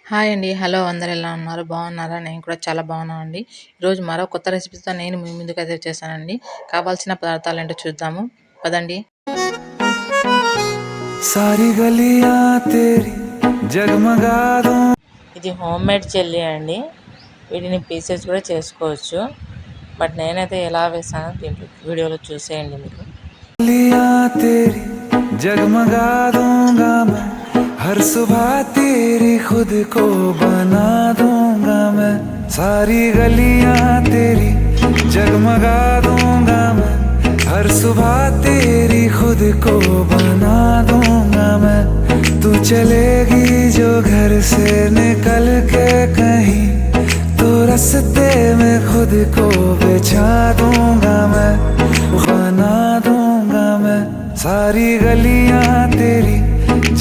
Hi అండి. Hello అందరూ ఎలా ఉన్నారు? బాగున్నారా? నేను కూడా చాలా బాగున్నానండి. ఈరోజు మరో కొత్త రెసిపీతో నేను మీ ముందుకైతే వచ్చేసానండి. కావాల్సిన పదార్థాలేంటో చూద్దాము. పదండి. సారీ గలియా తేరీ జగమగా దూँ ఇది హోమ్ మేడ్ చెల్లి అండి. వీటిని పీసెస్ కూడా చేసుకోవచ్చు. బట్ నేనైతే ఎలా వేసానో దీంట్లో వీడియోలో చూసేయండి మీరు. గలియా తేరీ జగమగా दूंगा मैं हर सुबह तेरी खुद को बना दूंगा मैं सारी गलियां तेरी जगमगा दूंगा मैं हर सुबह तेरी खुद को बना दूंगा मैं तू चलेगी जो घर से निकल के कहीं तो रास्ते में खुद को बिछा दूंगा मैं बना दूंगा मैं सारी गलियां तेरी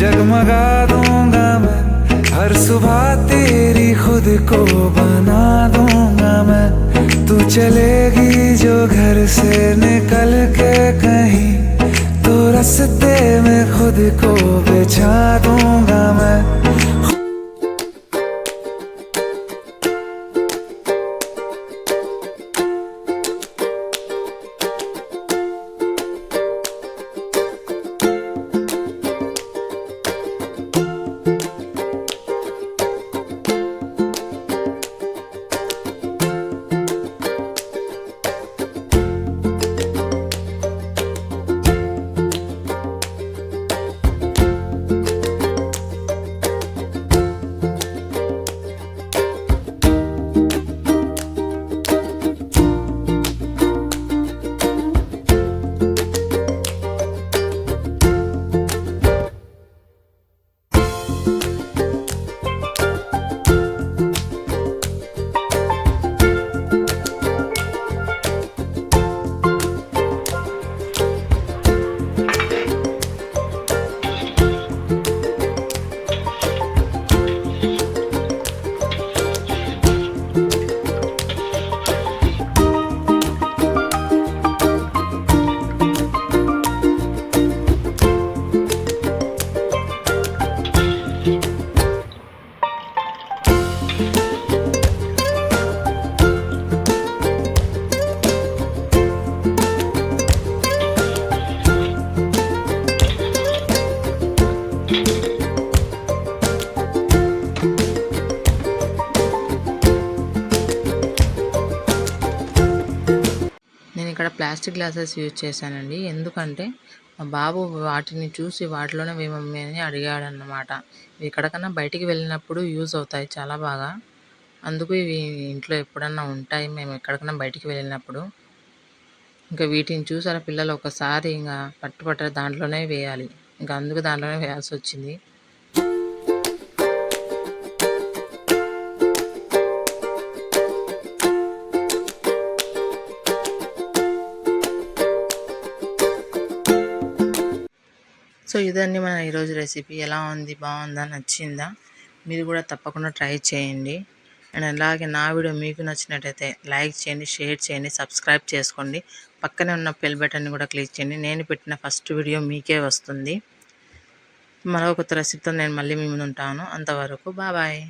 जगमगा दूंगा मैं हर सुबह तेरी खुद को बना दूंगा मैं तू चलेगी जो घर से निकल के कहीं तो रास्ते में खुद को बिछा दूंगा मैं నేను ఇక్కడ ప్లాస్టిక్ గ్లాసెస్ యూజ్ చేశానండి. ఎందుకంటే మా బాబు వాటిని చూసి వాటిలోనే వేయమమ్మీ అని అడిగాడన్నమాట. ఇవి ఎక్కడికన్నా బయటికి వెళ్ళినప్పుడు యూజ్ అవుతాయి చాలా బాగా. అందుకు ఇవి ఇంట్లో ఎప్పుడన్నా ఉంటాయి మేము ఎక్కడికన్నా బయటికి వెళ్ళినప్పుడు. ఇంకా వీటిని చూసారా పిల్లలు ఒకసారి ఇంకా పట్టుపట్టారు దాంట్లోనే వేయాలి. ఇంకా అందుకు దాంట్లోనే వేయాల్సి వచ్చింది. సో ఇదండి మన ఈరోజు రెసిపీ. ఎలా ఉంది? బాగుందా? నచ్చిందా? మీరు కూడా తప్పకుండా ట్రై చేయండి. అండ్ అలాగే నా వీడియో మీకు నచ్చినట్టయితే లైక్ చేయండి, షేర్ చేయండి, సబ్స్క్రైబ్ చేసుకోండి. పక్కనే ఉన్న బెల్ బటన్ని కూడా క్లిక్ చేయండి. నేను పెట్టిన ఫస్ట్ వీడియో మీకే వస్తుంది. మరో కొత్త రెసిపీతో నేను మళ్ళీ మీ ముందు ఉంటాను. అంతవరకు బాయ్.